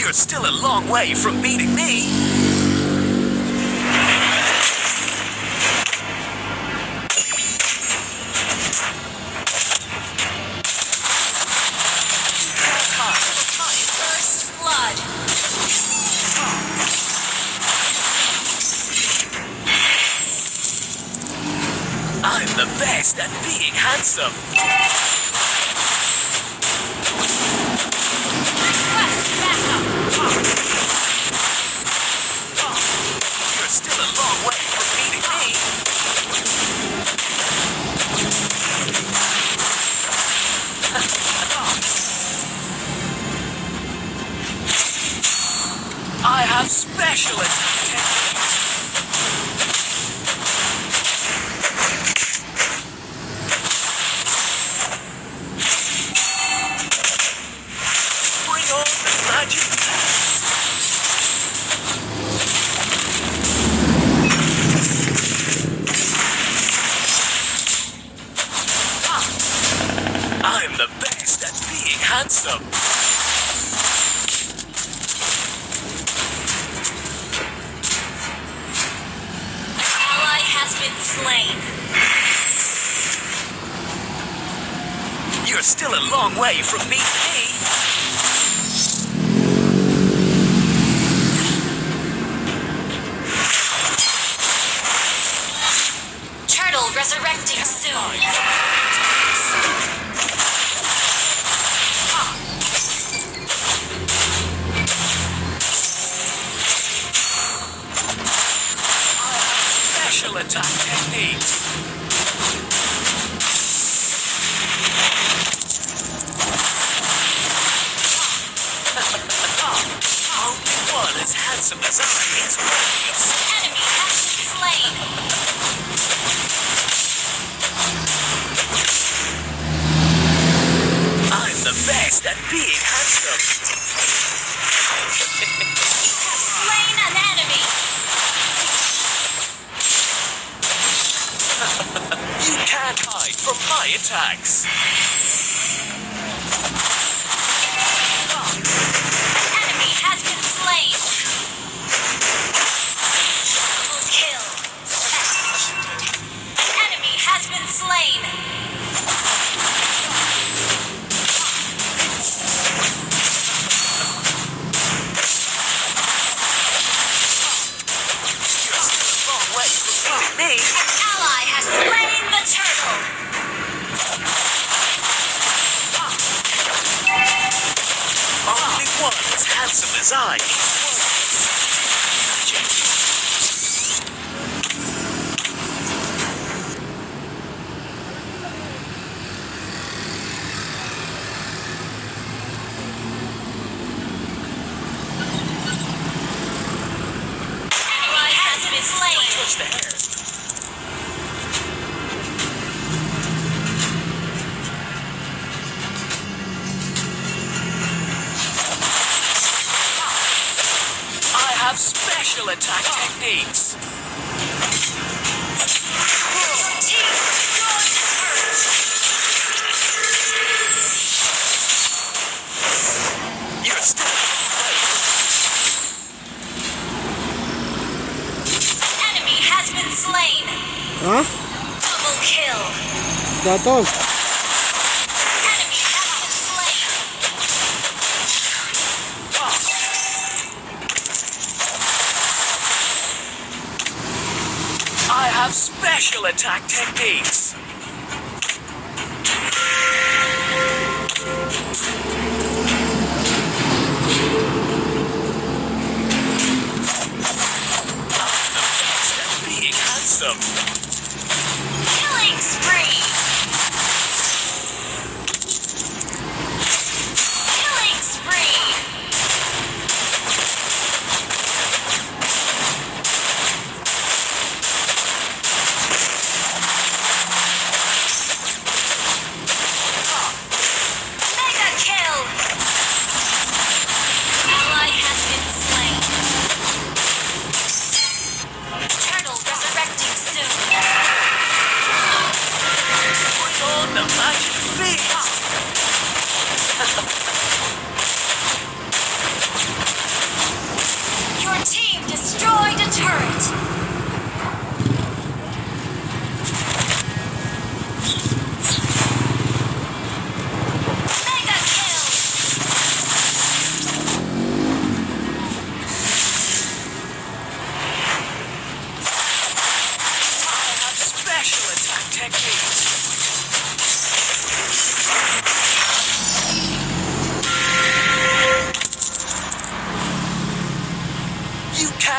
You're still a long way from beating me. First blood. I'm the best at being handsome. Request backup. You're still a long way from beating me. I have special attack techniques. Bring on the magic. I'm the best at being handsome. Ally has been slain. You're still a long way from beating me. Turtle resurrecting soon. Special attack techniques. Only one as handsome as I is worthless. Enemy has been slain. I'm the best at being handsome. Slain an enemy. You can't hide from my attacks. Enemy has been slain. Double kill. Enemy has been slain. You're still a long way from beating me. An ally has slain the turtle. Only one as handsome as I is worthless. Magic. Ally has been slain. Touch the hair. I have special attack techniques. Your team destroyed the turtle. You're still a long way from Enemy has been slain. Ha? Double kill. Gato. Enemy has been slain. I have special attack techniques. I'm the best at being handsome. Killing spree. Killing spree.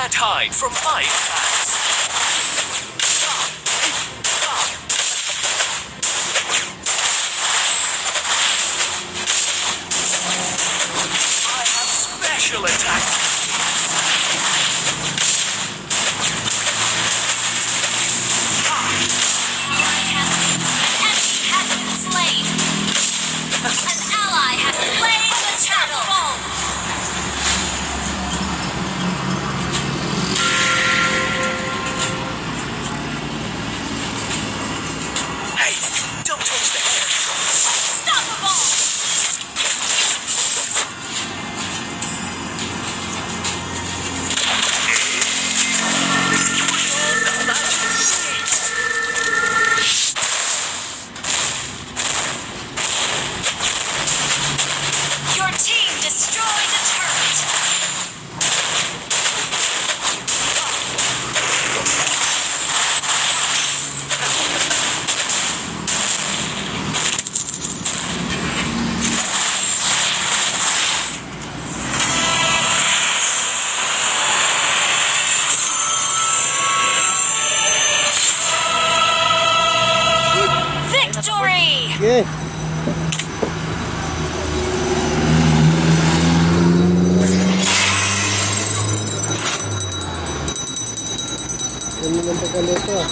can't hide from my attacks. I have special attacks. Enemy has been slain. An ally has slain the turtle. Hey, don't touch the hair. Unstoppable. Your team destroyed a turret. Victory! Sige. Yan mo ng pagkalito ah.